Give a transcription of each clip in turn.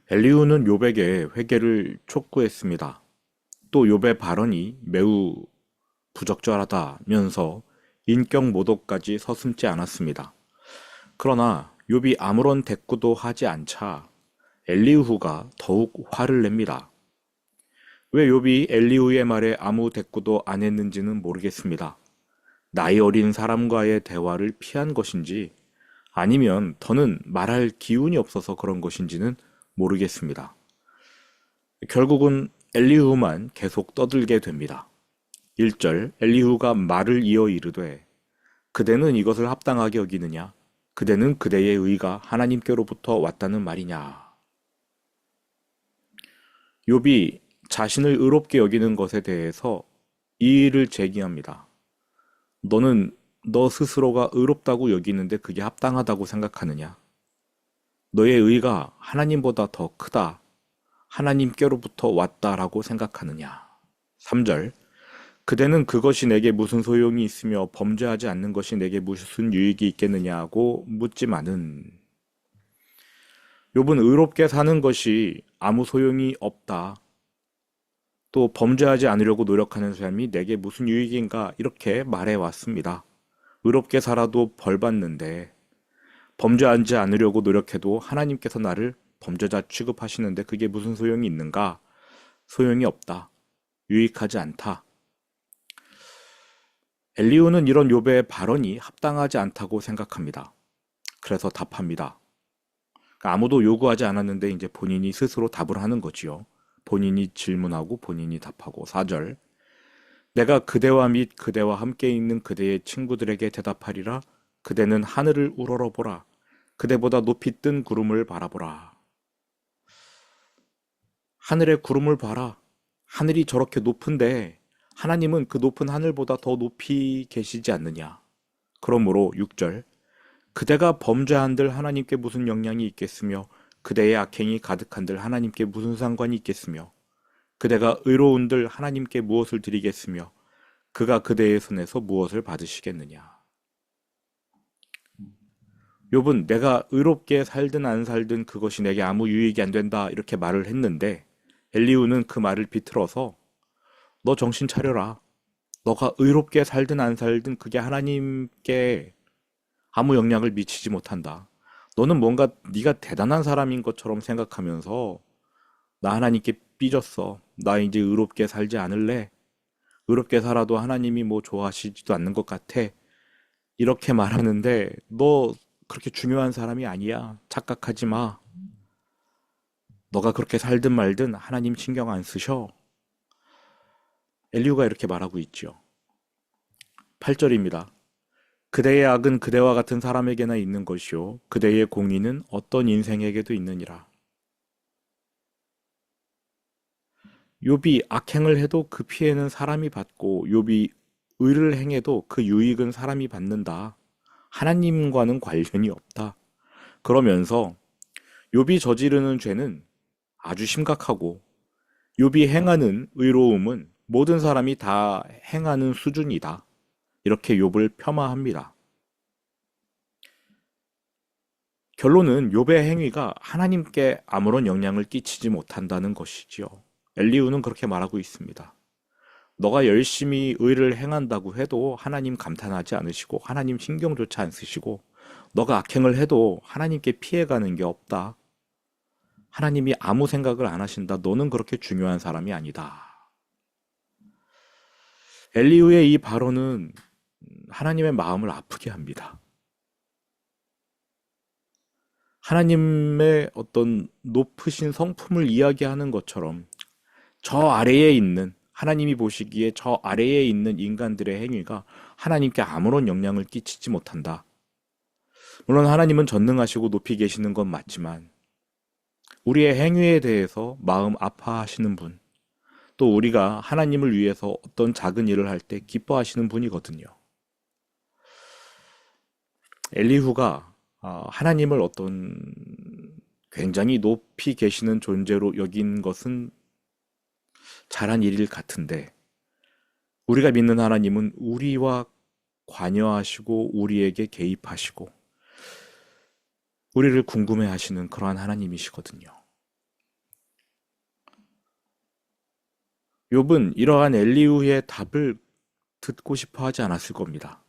엘리후는 욥에게 회개를 촉구했습니다. 또 욥의 발언이 매우 부적절하다면서 인격 모독까지 서슴지 않았습니다. 그러나 욥이 아무런 대꾸도 하지 않자 엘리후가 더욱 화를 냅니다. 왜 욥이 엘리후의 말에 아무 대꾸도 안 했는지는 모르겠습니다. 나이 어린 사람과의 대화를 피한 것인지 아니면 더는 말할 기운이 없어서 그런 것인지는 모르겠습니다. 결국은 엘리후만 계속 떠들게 됩니다. 1절 엘리후가 말을 이어 이르되 그대는 이것을 합당하게 여기느냐? 그대는 그대의 의가 하나님께로부터 왔다는 말이냐? 욥이 자신을 의롭게 여기는 것에 대해서 이의를 제기합니다. 너는 너 스스로가 의롭다고 여기는데 그게 합당하다고 생각하느냐? 너의 의가 하나님보다 더 크다. 하나님께로부터 왔다라고 생각하느냐? 3절 그대는 그것이 내게 무슨 소용이 있으며 범죄하지 않는 것이 내게 무슨 유익이 있겠느냐고 묻지만은 욥은 의롭게 사는 것이 아무 소용이 없다. 또 범죄하지 않으려고 노력하는 삶이 내게 무슨 유익인가 이렇게 말해 왔습니다. 의롭게 살아도 벌 받는데 범죄하지 않으려고 노력해도 하나님께서 나를 범죄자 취급하시는데 그게 무슨 소용이 있는가? 소용이 없다. 유익하지 않다. 엘리후는 이런 욥의 발언이 합당하지 않다고 생각합니다. 그래서 답합니다. 그러니까 아무도 요구하지 않았는데 이제 본인이 스스로 답을 하는 거지요. 본인이 질문하고 본인이 답하고 4절 내가 그대와 및 그대와 함께 있는 그대의 친구들에게 대답하리라. 그대는 하늘을 우러러보라. 그대보다 높이 뜬 구름을 바라보라. 하늘의 구름을 봐라. 하늘이 저렇게 높은데 하나님은 그 높은 하늘보다 더 높이 계시지 않느냐. 그러므로 6절 그대가 범죄한들 하나님께 무슨 영향이 있겠으며 그대의 악행이 가득한들 하나님께 무슨 상관이 있겠으며 그대가 의로운들 하나님께 무엇을 드리겠으며 그가 그대의 손에서 무엇을 받으시겠느냐. 욥은 내가 의롭게 살든 안 살든 그것이 내게 아무 유익이 안 된다 이렇게 말을 했는데 엘리후는 그 말을 비틀어서 너 정신 차려라. 너가 의롭게 살든 안 살든 그게 하나님께 아무 영향을 미치지 못한다. 너는 뭔가 네가 대단한 사람인 것처럼 생각하면서 나 하나님께 삐졌어. 나 이제 의롭게 살지 않을래. 의롭게 살아도 하나님이 뭐 좋아하시지도 않는 것 같아. 이렇게 말하는데 너 그렇게 중요한 사람이 아니야. 착각하지 마. 너가 그렇게 살든 말든 하나님 신경 안 쓰셔. 엘리후가 이렇게 말하고 있죠. 8절입니다. 그대의 악은 그대와 같은 사람에게나 있는 것이요 그대의 공의는 어떤 인생에게도 있느니라. 욥이 악행을 해도 그 피해는 사람이 받고 욥이 의를 행해도 그 유익은 사람이 받는다. 하나님과는 관련이 없다. 그러면서 욥이 저지르는 죄는 아주 심각하고 욥이 행하는 의로움은 모든 사람이 다 행하는 수준이다. 이렇게 욥을 폄하합니다. 결론은 욥의 행위가 하나님께 아무런 영향을 끼치지 못한다는 것이지요. 엘리후는 그렇게 말하고 있습니다. 너가 열심히 의를 행한다고 해도 하나님 감탄하지 않으시고 하나님 신경조차 안 쓰시고 너가 악행을 해도 하나님께 피해가는 게 없다. 하나님이 아무 생각을 안 하신다. 너는 그렇게 중요한 사람이 아니다. 엘리후의 이 발언은 하나님의 마음을 아프게 합니다. 하나님의 어떤 높으신 성품을 이야기하는 것처럼 저 아래에 있는 하나님이 보시기에 저 아래에 있는 인간들의 행위가 하나님께 아무런 영향을 끼치지 못한다. 물론 하나님은 전능하시고 높이 계시는 건 맞지만 우리의 행위에 대해서 마음 아파하시는 분, 또 우리가 하나님을 위해서 어떤 작은 일을 할 때 기뻐하시는 분이거든요. 엘리후가 하나님을 어떤 굉장히 높이 계시는 존재로 여긴 것은 잘한 일일 같은데 우리가 믿는 하나님은 우리와 관여하시고 우리에게 개입하시고 우리를 궁금해 하시는 그러한 하나님이시거든요. 욥은 이러한 엘리후의 답을 듣고 싶어 하지 않았을 겁니다.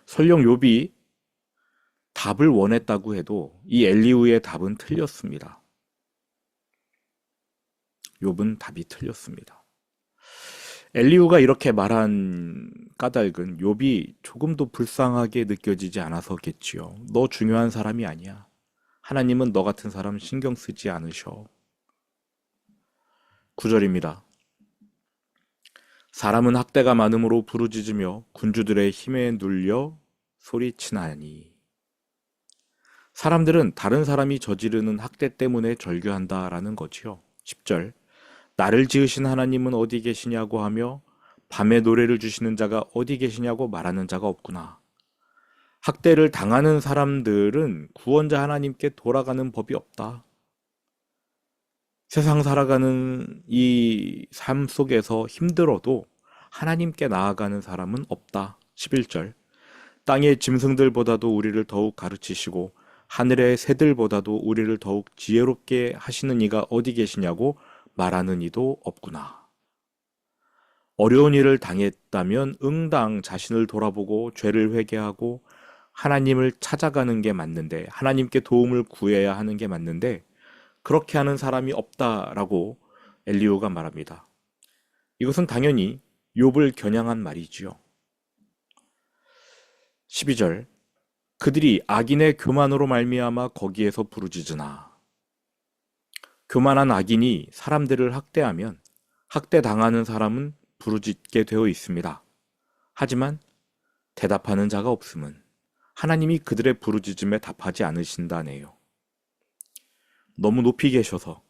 설령 욥이 답을 원했다고 해도 이 엘리후의 답은 틀렸습니다. 욥은 답이 틀렸습니다. 엘리후가 이렇게 말한 까닭은 욥이 조금도 불쌍하게 느껴지지 않아서겠지요. 너 중요한 사람이 아니야. 하나님은 너 같은 사람 신경 쓰지 않으셔. 9절입니다. 사람은 학대가 많음으로 부르짖으며 군주들의 힘에 눌려 소리치나니. 사람들은 다른 사람이 저지르는 학대 때문에 절규한다라는 거지요. 10절. 나를 지으신 하나님은 어디 계시냐고 하며 밤에 노래를 주시는 자가 어디 계시냐고 말하는 자가 없구나. 학대를 당하는 사람들은 구원자 하나님께 돌아가는 법이 없다. 세상 살아가는 이 삶 속에서 힘들어도 하나님께 나아가는 사람은 없다. 11절. 땅의 짐승들보다도 우리를 더욱 가르치시고 하늘의 새들보다도 우리를 더욱 지혜롭게 하시는 이가 어디 계시냐고 말하는 이도 없구나. 어려운 일을 당했다면 응당 자신을 돌아보고 죄를 회개하고 하나님을 찾아가는 게 맞는데, 하나님께 도움을 구해야 하는 게 맞는데 그렇게 하는 사람이 없다라고 엘리후가 말합니다. 이것은 당연히 욥을 겨냥한 말이지요. 12절. 그들이 악인의 교만으로 말미암아 거기에서 부르짖으나. 교만한 악인이 사람들을 학대하면 학대당하는 사람은 부르짖게 되어 있습니다. 하지만 대답하는 자가 없음은 하나님이 그들의 부르짖음에 답하지 않으신다네요. 너무 높이 계셔서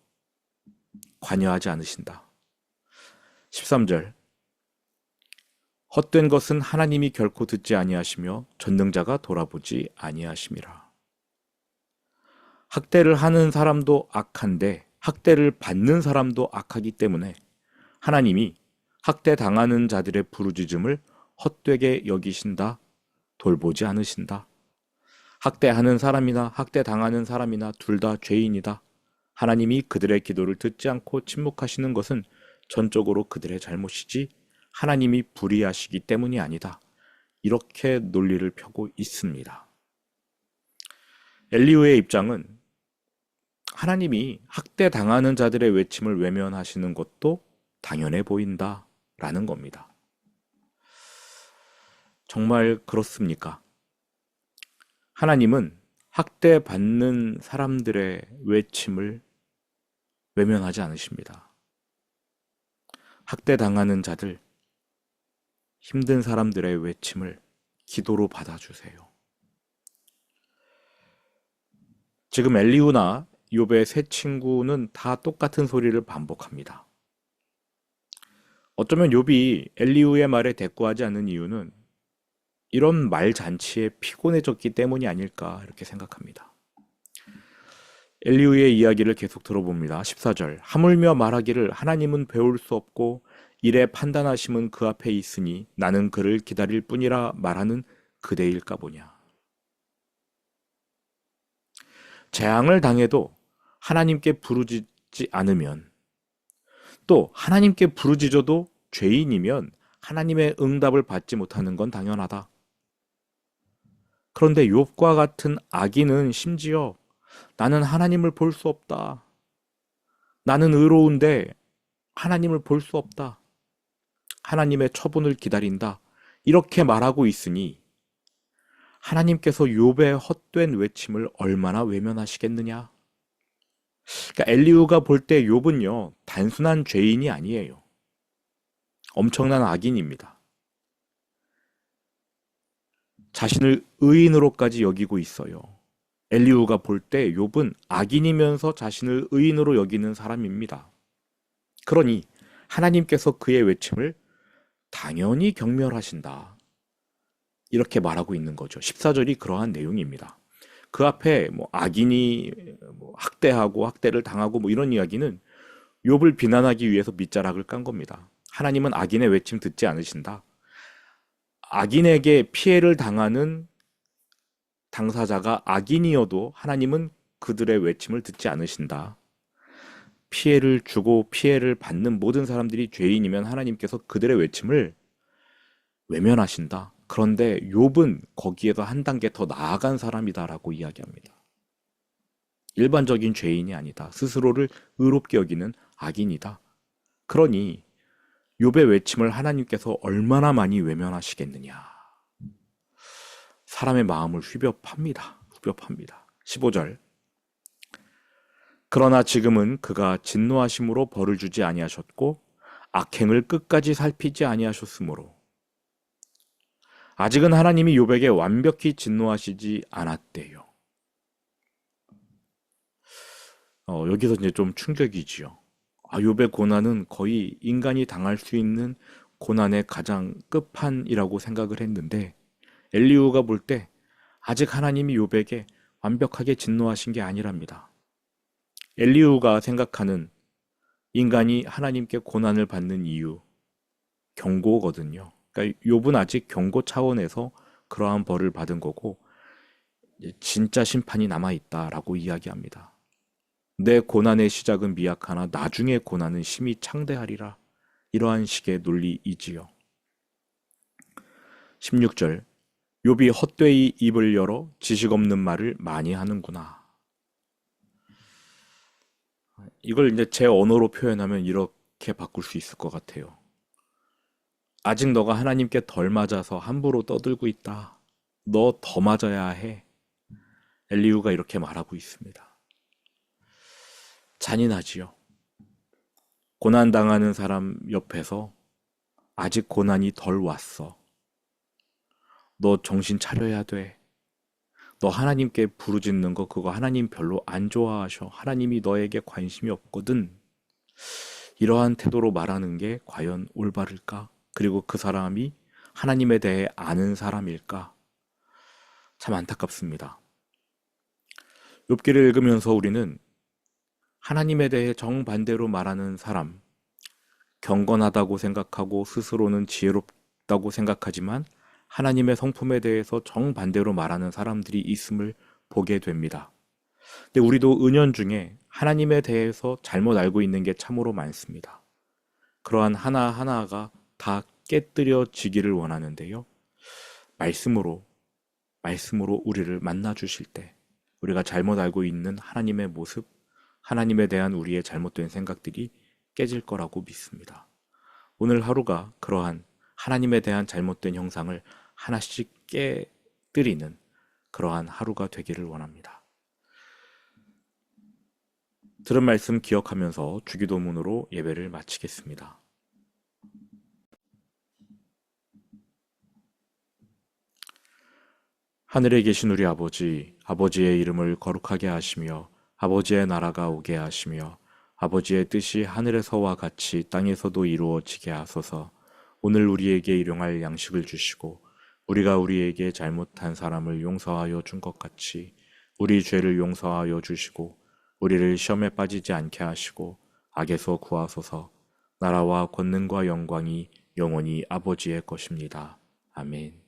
관여하지 않으신다. 13절. 헛된 것은 하나님이 결코 듣지 아니하시며 전능자가 돌아보지 아니하심이라. 학대를 하는 사람도 악한데 학대를 받는 사람도 악하기 때문에 하나님이 학대 당하는 자들의 부르짖음을 헛되게 여기신다, 돌보지 않으신다. 학대하는 사람이나 학대 당하는 사람이나 둘 다 죄인이다. 하나님이 그들의 기도를 듣지 않고 침묵하시는 것은 전적으로 그들의 잘못이지 하나님이 불의하시기 때문이 아니다. 이렇게 논리를 펴고 있습니다. 엘리후의 입장은 하나님이 학대 당하는 자들의 외침을 외면하시는 것도 당연해 보인다라는 겁니다. 정말 그렇습니까? 하나님은 학대받는 사람들의 외침을 외면하지 않으십니다. 학대당하는 자들, 힘든 사람들의 외침을 기도로 받아주세요. 지금 엘리후나 욥의 세 친구는 다 똑같은 소리를 반복합니다. 어쩌면 욥이 엘리후의 말에 대꾸하지 않는 이유는 이런 말잔치에 피곤해졌기 때문이 아닐까 이렇게 생각합니다. 엘리후의 이야기를 계속 들어봅니다. 14절. 하물며 말하기를 하나님은 배울 수 없고 일에 판단하심은 그 앞에 있으니 나는 그를 기다릴 뿐이라 말하는 그대일까 보냐. 재앙을 당해도 하나님께 부르짖지 않으면, 또 하나님께 부르짖어도 죄인이면 하나님의 응답을 받지 못하는 건 당연하다. 그런데 욥과 같은 악인은 심지어 나는 하나님을 볼 수 없다. 나는 의로운데 하나님을 볼 수 없다. 하나님의 처분을 기다린다. 이렇게 말하고 있으니 하나님께서 욥의 헛된 외침을 얼마나 외면하시겠느냐. 그러니까 엘리후가 볼 때 욥은요, 단순한 죄인이 아니에요. 엄청난 악인입니다. 자신을 의인으로까지 여기고 있어요. 엘리후가 볼 때 욥은 악인이면서 자신을 의인으로 여기는 사람입니다. 그러니 하나님께서 그의 외침을 당연히 경멸하신다. 이렇게 말하고 있는 거죠. 14절이 그러한 내용입니다. 그 앞에 악인이 학대하고 학대를 당하고 이런 이야기는 욥을 비난하기 위해서 밑자락을 깐 겁니다. 하나님은 악인의 외침 듣지 않으신다. 악인에게 피해를 당하는 당사자가 악인이어도 하나님은 그들의 외침을 듣지 않으신다. 피해를 주고 피해를 받는 모든 사람들이 죄인이면 하나님께서 그들의 외침을 외면하신다. 그런데 욥은 거기에서 한 단계 더 나아간 사람이다라고 이야기합니다. 일반적인 죄인이 아니다. 스스로를 의롭게 여기는 악인이다. 그러니 욥의 외침을 하나님께서 얼마나 많이 외면하시겠느냐. 사람의 마음을 휘벼팝니다. 15절. 그러나 지금은 그가 진노하심으로 벌을 주지 아니하셨고 악행을 끝까지 살피지 아니하셨으므로 아직은 하나님이 욥에게 완벽히 진노하시지 않았대요. 여기서 이제 좀 충격이지요. 욥의 고난은 거의 인간이 당할 수 있는 고난의 가장 끝판이라고 생각을 했는데 엘리후가 볼 때 아직 하나님이 욥에게 완벽하게 진노하신 게 아니랍니다. 엘리후가 생각하는 인간이 하나님께 고난을 받는 이유, 경고거든요. 그러니까 욥은 아직 경고 차원에서 그러한 벌을 받은 거고 진짜 심판이 남아있다라고 이야기합니다. 내 고난의 시작은 미약하나 나중에 고난은 심히 창대하리라. 이러한 식의 논리이지요. 16절. 욥이 헛되이 입을 열어 지식 없는 말을 많이 하는구나. 이걸 이제 제 언어로 표현하면 이렇게 바꿀 수 있을 것 같아요. 아직 너가 하나님께 덜 맞아서 함부로 떠들고 있다. 너 더 맞아야 해. 엘리후가 이렇게 말하고 있습니다. 잔인하지요. 고난당하는 사람 옆에서 아직 고난이 덜 왔어. 너 정신 차려야 돼. 너 하나님께 부르짖는 거 그거 하나님 별로 안 좋아하셔. 하나님이 너에게 관심이 없거든. 이러한 태도로 말하는 게 과연 올바를까? 그리고 그 사람이 하나님에 대해 아는 사람일까? 참 안타깝습니다. 욥기를 읽으면서 우리는 하나님에 대해 정반대로 말하는 사람, 경건하다고 생각하고 스스로는 지혜롭다고 생각하지만 하나님의 성품에 대해서 정반대로 말하는 사람들이 있음을 보게 됩니다. 근데 우리도 은연중에 하나님에 대해서 잘못 알고 있는 게 참으로 많습니다. 그러한 하나하나가 다 깨뜨려지기를 원하는데요. 말씀으로 우리를 만나 주실 때 우리가 잘못 알고 있는 하나님의 모습, 하나님에 대한 우리의 잘못된 생각들이 깨질 거라고 믿습니다. 오늘 하루가 그러한 하나님에 대한 잘못된 형상을 하나씩 깨뜨리는 그러한 하루가 되기를 원합니다. 들은 말씀 기억하면서 주기도문으로 예배를 마치겠습니다. 하늘에 계신 우리 아버지, 아버지의 이름을 거룩하게 하시며 아버지의 나라가 오게 하시며 아버지의 뜻이 하늘에서와 같이 땅에서도 이루어지게 하소서. 오늘 우리에게 일용할 양식을 주시고 우리가 우리에게 잘못한 사람을 용서하여 준 것 같이 우리 죄를 용서하여 주시고 우리를 시험에 빠지지 않게 하시고 악에서 구하소서. 나라와 권능과 영광이 영원히 아버지의 것입니다. 아멘.